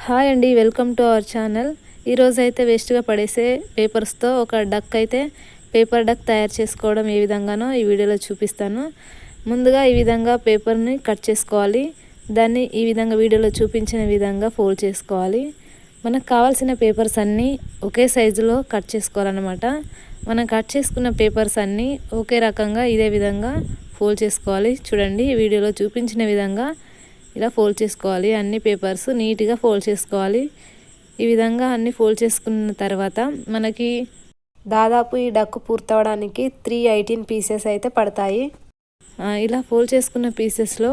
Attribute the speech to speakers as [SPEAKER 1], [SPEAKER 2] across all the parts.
[SPEAKER 1] Hi అండి, welcome to our channel. ఈరోజు అయితే వేస్ట్గా పడేసే పేపర్స్తో ఒక డక్ అయితే పేపర్ డక్ తయారు చేసుకోవడం ఏ విధంగానో ఈ వీడియోలో చూపిస్తాను. ముందుగా ఈ విధంగా పేపర్ని కట్ చేసుకోవాలి. దాన్ని ఈ విధంగా వీడియోలో చూపించిన విధంగా ఫోల్డ్ చేసుకోవాలి. మనకు కావాల్సిన పేపర్స్ అన్నీ ఒకే సైజులో కట్ చేసుకోవాలన్నమాట. మనం కట్ చేసుకున్న పేపర్స్ అన్నీ ఒకే రకంగా ఇదే విధంగా ఫోల్డ్ చేసుకోవాలి. చూడండి, ఈ వీడియోలో చూపించిన విధంగా ఇలా ఫోల్డ్ చేసుకోవాలి. అన్ని పేపర్స్ నీట్గా ఫోల్డ్ చేసుకోవాలి. ఈ విధంగా అన్ని ఫోల్డ్ చేసుకున్న తర్వాత మనకి దాదాపు ఈ డక్కు పూర్తవడానికి 318 పీసెస్ అయితే పడతాయి. ఇలా ఫోల్డ్ చేసుకున్న పీసెస్లో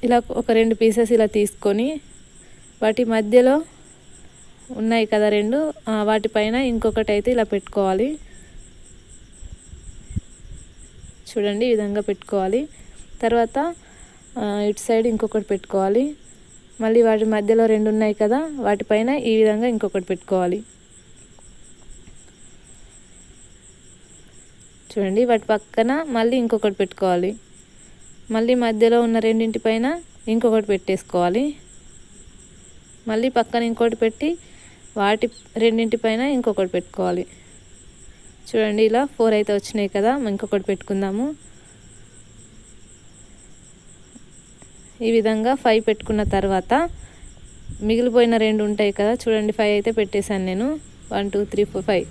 [SPEAKER 1] ఇలా ఒక 2 పీసెస్ ఇలా తీసుకొని వాటి మధ్యలో ఉన్నాయి కదా 2, వాటిపైన ఇంకొకటి అయితే ఇలా పెట్టుకోవాలి. చూడండి, ఈ విధంగా పెట్టుకోవాలి. తర్వాత ఇటు సైడ్ ఇంకొకటి పెట్టుకోవాలి. మళ్ళీ వాటి మధ్యలో 2 ఉన్నాయి కదా, వాటిపైన ఈ విధంగా ఇంకొకటి పెట్టుకోవాలి. చూడండి, వాటి పక్కన మళ్ళీ ఇంకొకటి పెట్టుకోవాలి. మళ్ళీ మధ్యలో ఉన్న రెండింటిపైన ఇంకొకటి పెట్టేసుకోవాలి. మళ్ళీ పక్కన ఇంకొకటి పెట్టి వాటి రెండింటిపైన ఇంకొకటి పెట్టుకోవాలి. చూడండి, ఇలా 4 అయితే వచ్చినాయి కదా, ఇంకొకటి పెట్టుకుందాము. ఈ విధంగా 5 పెట్టుకున్న తర్వాత మిగిలిపోయిన 2 ఉంటాయి కదా, చూడండి 5 అయితే పెట్టేశాను నేను. 1 2 3 4 5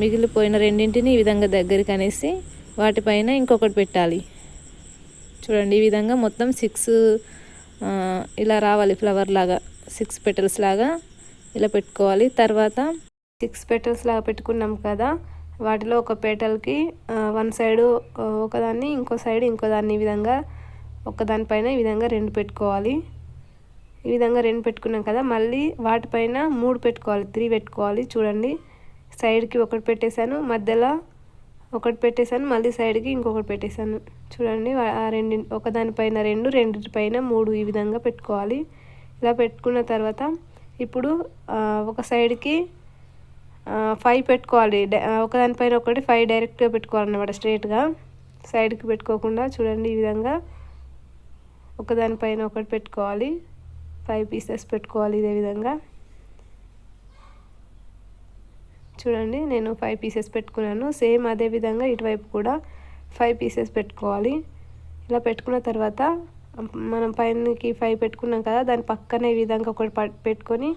[SPEAKER 1] మిగిలిపోయిన రెండింటిని ఈ విధంగా దగ్గరికి అనేసి వాటిపైన ఇంకొకటి పెట్టాలి. చూడండి, ఈ విధంగా మొత్తం 6 ఇలా రావాలి. ఫ్లవర్ లాగా 6 పెటల్స్ లాగా ఇలా పెట్టుకోవాలి. తర్వాత 6 పెటల్స్ లాగా పెట్టుకున్నాం కదా, వాటిలో ఒక పెటల్కి 1 సైడు ఒకదాన్ని, ఇంకో సైడ్ ఇంకోదాన్ని ఈ విధంగా ఒకదానిపైన ఈ విధంగా 2 పెట్టుకోవాలి. ఈ విధంగా 2 పెట్టుకున్నాం కదా, మళ్ళీ వాటిపైన 3 పెట్టుకోవాలి, 3 పెట్టుకోవాలి. చూడండి, సైడ్కి ఒకటి పెట్టేశాను, మధ్యలో ఒకటి పెట్టేశాను, మళ్ళీ సైడ్కి ఇంకొకటి పెట్టేశాను. చూడండి, ఆ ఒకదానిపైన 2, రెండింటిపైన 3 ఈ విధంగా పెట్టుకోవాలి. ఇలా పెట్టుకున్న తర్వాత ఇప్పుడు ఒక సైడ్కి 5 పెట్టుకోవాలి. ఒకదానిపైన ఒకటి 5 డైరెక్ట్గా పెట్టుకోవాలన్నమాట, స్ట్రైట్గా సైడ్కి పెట్టుకోకుండా. చూడండి, ఈ విధంగా ఒకదానిపైన ఒకటి పెట్టుకోవాలి. 5 పీసెస్ పెట్టుకోవాలి ఇదే విధంగా. చూడండి, నేను 5 పీసెస్ పెట్టుకున్నాను. సేమ్ అదే విధంగా ఇటువైపు కూడా 5 పీసెస్ పెట్టుకోవాలి. ఇలా పెట్టుకున్న తర్వాత మనం పైనకి 5 పెట్టుకున్నాం కదా, దాని పక్కనే ఈ విధంగా ఒకటి పెట్టుకొని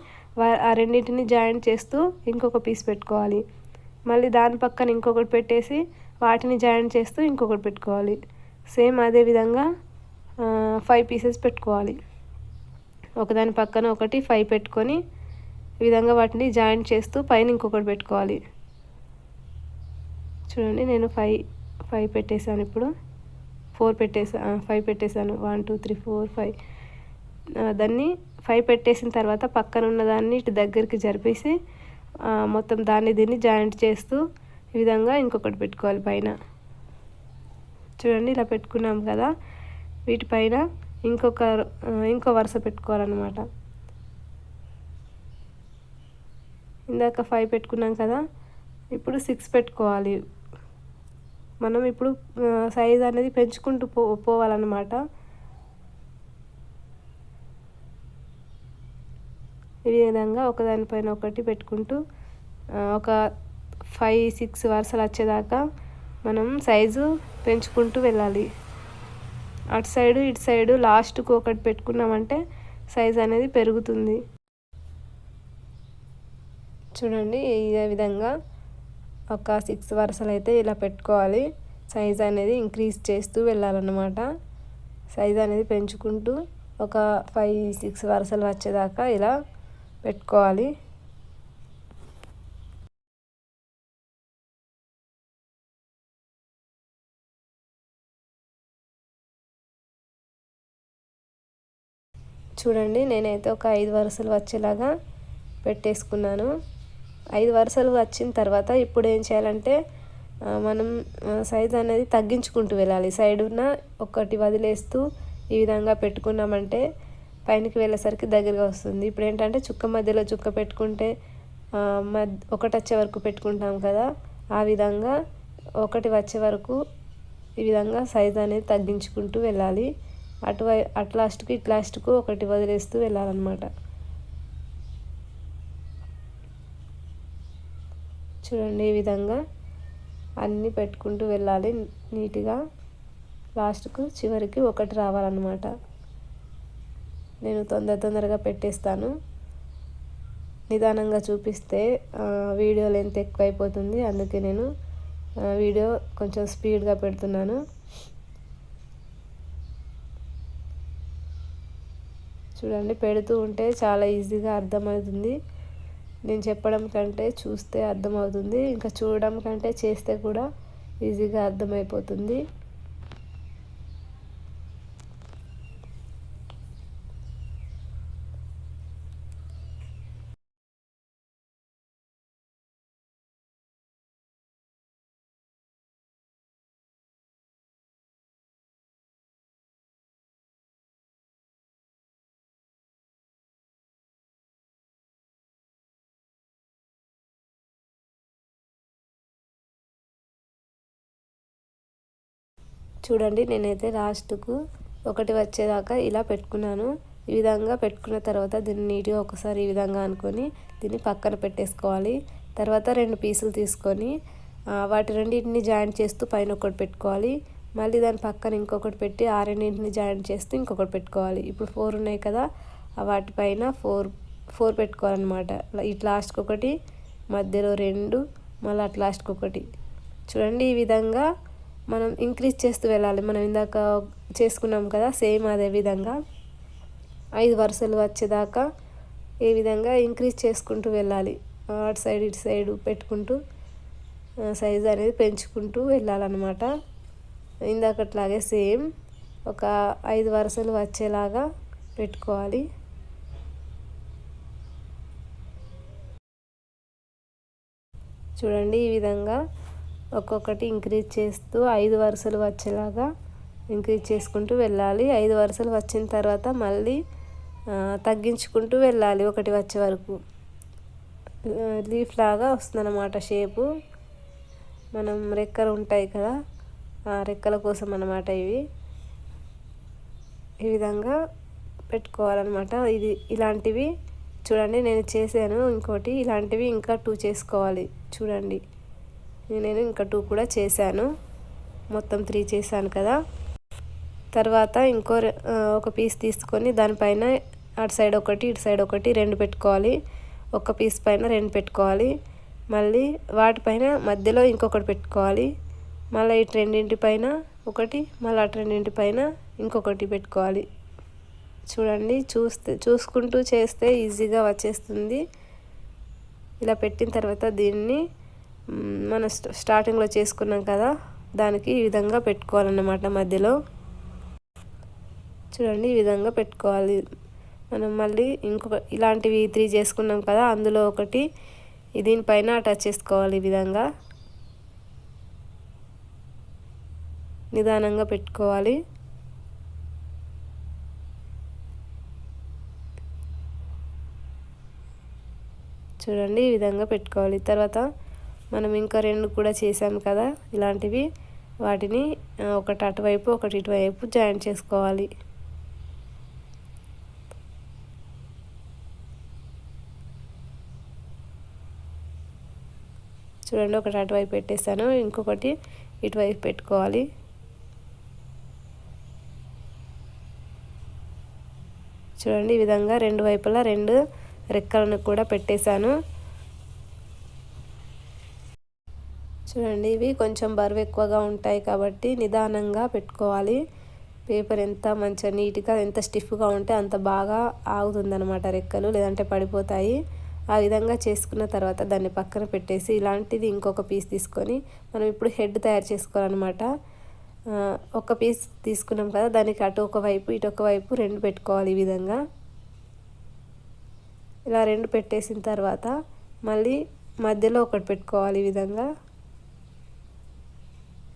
[SPEAKER 1] ఆ రెండింటిని జాయింట్ చేస్తూ ఇంకొక పీస్ పెట్టుకోవాలి. మళ్ళీ దాని పక్కన ఇంకొకటి పెట్టేసి వాటిని జాయింట్ చేస్తూ ఇంకొకటి పెట్టుకోవాలి. సేమ్ అదే విధంగా 5 పీసెస్ పెట్టుకోవాలి. ఒకదాని పక్కన ఒకటి 5 పెట్టుకొని ఈ విధంగా వాటిని జాయింట్ చేస్తూ పైన ఇంకొకటి పెట్టుకోవాలి. చూడండి, నేను 5 పెట్టేశాను. ఇప్పుడు 4 పెట్టేసాను, 5 పెట్టేశాను. 1 2 3 4 5 దాన్ని 5 పెట్టేసిన తర్వాత పక్కన ఉన్న దాన్ని ఇటు దగ్గరికి జరిపేసి మొత్తం దీన్ని జాయింట్ చేస్తూ ఈ విధంగా ఇంకొకటి పెట్టుకోవాలి పైన. చూడండి, ఇలా పెట్టుకున్నాం కదా, వీటిపైన ఇంకో వరుస పెట్టుకోవాలన్నమాట. ఇందాక 5 పెట్టుకున్నాం కదా, ఇప్పుడు 6 పెట్టుకోవాలి. మనం ఇప్పుడు సైజ్ అనేది పెంచుకుంటూ పోవాలన్నమాట. ఈ విధంగా ఒకదానిపైన ఒకటి పెట్టుకుంటూ ఒక 5 6 వరుసలు వచ్చేదాకా మనం సైజు పెంచుకుంటూ వెళ్ళాలి. అటు సైడు ఇటు సైడు లాస్ట్కు ఒకటి పెట్టుకున్నామంటే సైజ్ అనేది పెరుగుతుంది. చూడండి, ఇదే విధంగా ఒక 6 వరుసలు అయితే ఇలా పెట్టుకోవాలి. సైజ్ అనేది ఇంక్రీజ్ చేస్తూ వెళ్ళాలన్నమాట. సైజ్ అనేది పెంచుకుంటూ ఒక 5 6 వరుసలు వచ్చేదాకా ఇలా పెట్టుకోవాలి. చూడండి, నేనైతే ఒక 5 వరుసలు వచ్చేలాగా పెట్టేసుకున్నాను. 5 వరుసలు వచ్చిన తర్వాత ఇప్పుడు ఏం చేయాలంటే మనం సైజ్ అనేది తగ్గించుకుంటూ వెళ్ళాలి. సైడ్ ఉన్న ఒకటి వదిలేస్తూ ఈ విధంగా పెట్టుకున్నామంటే పైనకి వెళ్ళేసరికి దగ్గరగా వస్తుంది. ఇప్పుడు ఏంటంటే చుక్క మధ్యలో చుక్క పెట్టుకుంటే ఒకటి వచ్చే వరకు పెట్టుకుంటాం కదా, ఆ విధంగా ఒకటి వచ్చే వరకు ఈ విధంగా సైజ్ అనేది తగ్గించుకుంటూ వెళ్ళాలి. అటు లాస్ట్కు ఇటు లాస్ట్కు ఒకటి వదిలేస్తూ వెళ్ళాలన్నమాట. చూడండి ఈ విధంగా అన్నీ పెట్టుకుంటూ వెళ్ళాలి నీట్గా. లాస్ట్కు చివరికి ఒకటి రావాలన్నమాట. నేను తొందరగా పెట్టేస్తాను. నిదానంగా చూపిస్తే వీడియో లెంత్ ఎక్కువ అయిపోతుంది. అందుకే నేను వీడియో కొంచెం స్పీడ్గా పెడుతున్నాను. చూడండి పెడుతూ ఉంటే చాలా ఈజీగా అర్థమవుతుంది. నేను చెప్పడం కంటే చూస్తే అర్థమవుతుంది. ఇంకా చూడడం కంటే చేస్తే కూడా ఈజీగా అర్థమైపోతుంది. చూడండి నేనైతే లాస్ట్కు ఒకటి వచ్చేదాకా ఇలా పెట్టుకున్నాను. ఈ విధంగా పెట్టుకున్న తర్వాత దీన్ని నీట్గా ఒకసారి ఈ విధంగా అనుకొని దీన్ని పక్కన పెట్టేసుకోవాలి. తర్వాత 2 పీసులు తీసుకొని వాటి రెండింటిని జాయింట్ చేస్తూ పైన ఒకటి పెట్టుకోవాలి. మళ్ళీ దాని పక్కన ఇంకొకటి పెట్టి ఆ రెండింటిని జాయింట్ చేస్తూ ఇంకొకటి పెట్టుకోవాలి. ఇప్పుడు 4 ఉన్నాయి కదా, వాటిపైన 4 పెట్టుకోవాలన్నమాట. ఇటు లాస్ట్కి ఒకటి, మధ్యలో 2, మళ్ళీ అటు లాస్ట్కి ఒకటి. చూడండి ఈ విధంగా మనం ఇంక్రీజ్ చేస్తూ వెళ్ళాలి. మనం ఇందాక చేసుకున్నాం కదా, సేమ్ అదే విధంగా 5 వరుసలు వచ్చేదాకా ఈ విధంగా ఇంక్రీజ్ చేసుకుంటూ వెళ్ళాలి. అటు సైడ్ ఇటు సైడ్ పెట్టుకుంటూ సైజ్ అనేది పెంచుకుంటూ వెళ్ళాలన్నమాట. ఇందాకట్లాగే సేమ్ ఒక 5 వరుసలు వచ్చేలాగా పెట్టుకోవాలి. చూడండి ఈ విధంగా ఒక్కొక్కటి ఇంక్రీజ్ చేస్తూ 5 వరుసలు వచ్చేలాగా ఇంక్రీజ్ చేసుకుంటూ వెళ్ళాలి. 5 వరుసలు వచ్చిన తర్వాత మళ్ళీ తగ్గించుకుంటూ వెళ్ళాలి ఒకటి వచ్చే వరకు. లీఫ్ లాగా వస్తుందన్నమాట షేపు. మనం రెక్కలు ఉంటాయి కదా, ఆ రెక్కల కోసం అన్నమాట ఇవి. ఈ విధంగా పెట్టుకోవాలన్నమాట. ఇలాంటివి చూడండి నేను చేశాను. ఇంకోటి ఇలాంటివి ఇంకా 2 చేసుకోవాలి. చూడండి నేను ఇంకా 2 కూడా చేశాను. మొత్తం 3 చేశాను కదా. తర్వాత ఒక పీస్ తీసుకొని దానిపైన అటు సైడ్ ఒకటి ఇటు సైడ్ ఒకటి 2 పెట్టుకోవాలి. ఒక పీస్ పైన 2 పెట్టుకోవాలి. మళ్ళీ వాటిపైన మధ్యలో ఇంకొకటి పెట్టుకోవాలి. మళ్ళీ ఇటు రెండింటిపైన ఒకటి, మళ్ళీ అటు రెండింటిపైన ఇంకొకటి పెట్టుకోవాలి. చూడండి చూసుకుంటూ చేస్తే ఈజీగా వచ్చేస్తుంది. ఇలా పెట్టిన తర్వాత దీన్ని మనం స్టార్టింగ్లో చేసుకున్నాం కదా, దానికి ఈ విధంగా పెట్టుకోవాలన్నమాట. మధ్యలో చూడండి ఈ విధంగా పెట్టుకోవాలి. మనం మళ్ళీ ఇలాంటివి 3 చేసుకున్నాం కదా, అందులో ఒకటి దీనిపైన అటాచ్ చేసుకోవాలి. ఈ విధంగా నిదానంగా పెట్టుకోవాలి. చూడండి ఈ విధంగా పెట్టుకోవాలి. తర్వాత మనం ఇంకా 2 కూడా చేసాం కదా ఇలాంటివి, వాటిని ఒకటి అటువైపు ఒకటి ఇటువైపు జాయింట్ చేసుకోవాలి. చూడండి ఒకటి అటువైపు పెట్టేసాను, ఇంకొకటి ఇటువైపు పెట్టుకోవాలి. చూడండి ఈ విధంగా 2 వైపులా 2 రెక్కలను కూడా పెట్టేశాను. చూడండి ఇవి కొంచెం బరువు ఎక్కువగా ఉంటాయి కాబట్టి నిదానంగా పెట్టుకోవాలి. పేపర్ ఎంత మంచిగా నీట్గా ఎంత స్టిఫ్గా ఉంటే అంత బాగా ఆగుతుందన్నమాట రెక్కలు, లేదంటే పడిపోతాయి. ఆ విధంగా చేసుకున్న తర్వాత దాన్ని పక్కన పెట్టేసి ఇలాంటిది ఇంకొక పీస్ తీసుకొని మనం ఇప్పుడు హెడ్ తయారు చేసుకోవాలన్నమాట. ఒక పీస్ తీసుకున్నాం కదా, దానికి అటు ఒకవైపు ఇటు ఒకవైపు 2 పెట్టుకోవాలి. ఈ విధంగా ఇలా 2 పెట్టేసిన తర్వాత మళ్ళీ మధ్యలో ఒకటి పెట్టుకోవాలి. ఈ విధంగా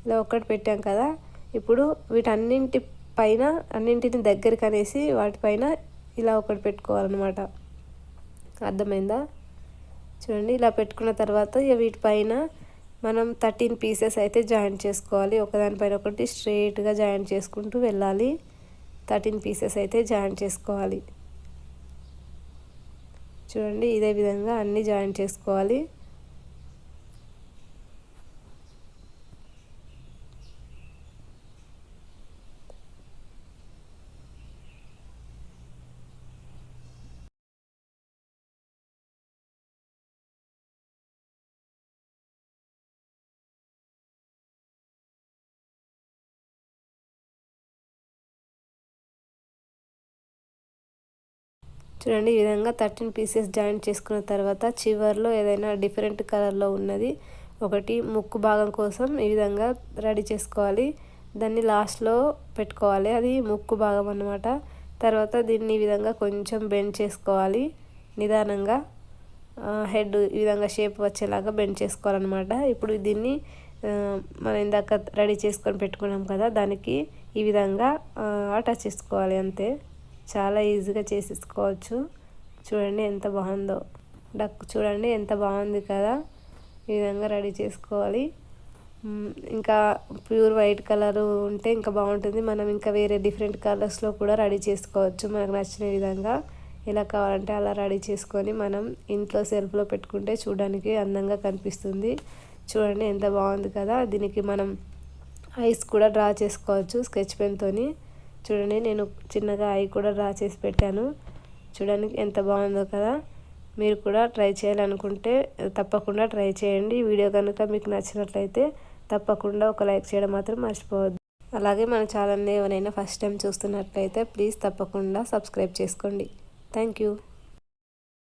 [SPEAKER 1] ఇలా ఒకటి పెట్టాం కదా, ఇప్పుడు వీటన్నింటి పైన అన్నింటిని దగ్గరికి అనేసి వాటిపైన ఇలా ఒకటి పెట్టుకోవాలన్నమాట. అర్థమైందా? చూడండి ఇలా పెట్టుకున్న తర్వాత వీటిపైన మనం 13 పీసెస్ అయితే జాయింట్ చేసుకోవాలి. ఒకదానిపైన ఒకటి స్ట్రైట్గా జాయింట్ చేసుకుంటూ వెళ్ళాలి. 13 పీసెస్ అయితే జాయింట్ చేసుకోవాలి. చూడండి ఇదే విధంగా అన్నీ జాయింట్ చేసుకోవాలి. చూడండి ఈ విధంగా 13 పీసెస్ జాయింట్ చేసుకున్న తర్వాత చివర్లో ఏదైనా డిఫరెంట్ కలర్లో ఉన్నది ఒకటి ముక్కు భాగం కోసం ఈ విధంగా రెడీ చేసుకోవాలి. దాన్ని లాస్ట్లో పెట్టుకోవాలి, అది ముక్కు భాగం అన్నమాట. తర్వాత దీన్ని ఈ విధంగా కొంచెం బెండ్ చేసుకోవాలి నిదానంగా. హెడ్ ఈ విధంగా షేప్ వచ్చేలాగా బెండ్ చేసుకోవాలన్నమాట. ఇప్పుడు దీన్ని మనం ఇందాక రెడీ చేసుకొని పెట్టుకున్నాం కదా, దానికి ఈ విధంగా అటాచ్ చేసుకోవాలి అంతే. చాలా ఈజీగా చేసేసుకోవచ్చు. చూడండి ఎంత బాగుందో డక్, చూడండి ఎంత బాగుంది కదా. ఈ విధంగా రెడీ చేసుకోవాలి. ఇంకా ప్యూర్ వైట్ కలర్ ఉంటే ఇంకా బాగుంటుంది. మనం ఇంకా వేరే డిఫరెంట్ కలర్స్లో కూడా రెడీ చేసుకోవచ్చు మనకు నచ్చిన విధంగా. ఎలా కావాలంటే అలా రెడీ చేసుకొని మనం ఇంట్లో సెల్ఫ్లో పెట్టుకుంటే చూడడానికి అందంగా కనిపిస్తుంది. చూడండి ఎంత బాగుంది కదా. దీనికి మనం ఐస్ కూడా డ్రా చేసుకోవచ్చు స్కెచ్ పెన్తోని. చూడండి నేను చిన్నగా ఐ కూడా డ్రా చేసి పెట్టాను. చూడడానికి ఎంత బాగుందో కదా. మీరు కూడా ట్రై చేయాలనుకుంటే తప్పకుండా ట్రై చేయండి. వీడియో కనుక మీకు నచ్చినట్లయితే తప్పకుండా ఒక లైక్ చేయడం మాత్రం మర్చిపోవద్దు. అలాగే మన ఛానల్ని ఎవరైనా ఫస్ట్ టైం చూస్తున్నట్లయితే ప్లీజ్ తప్పకుండా సబ్స్క్రైబ్ చేసుకోండి. Thank you.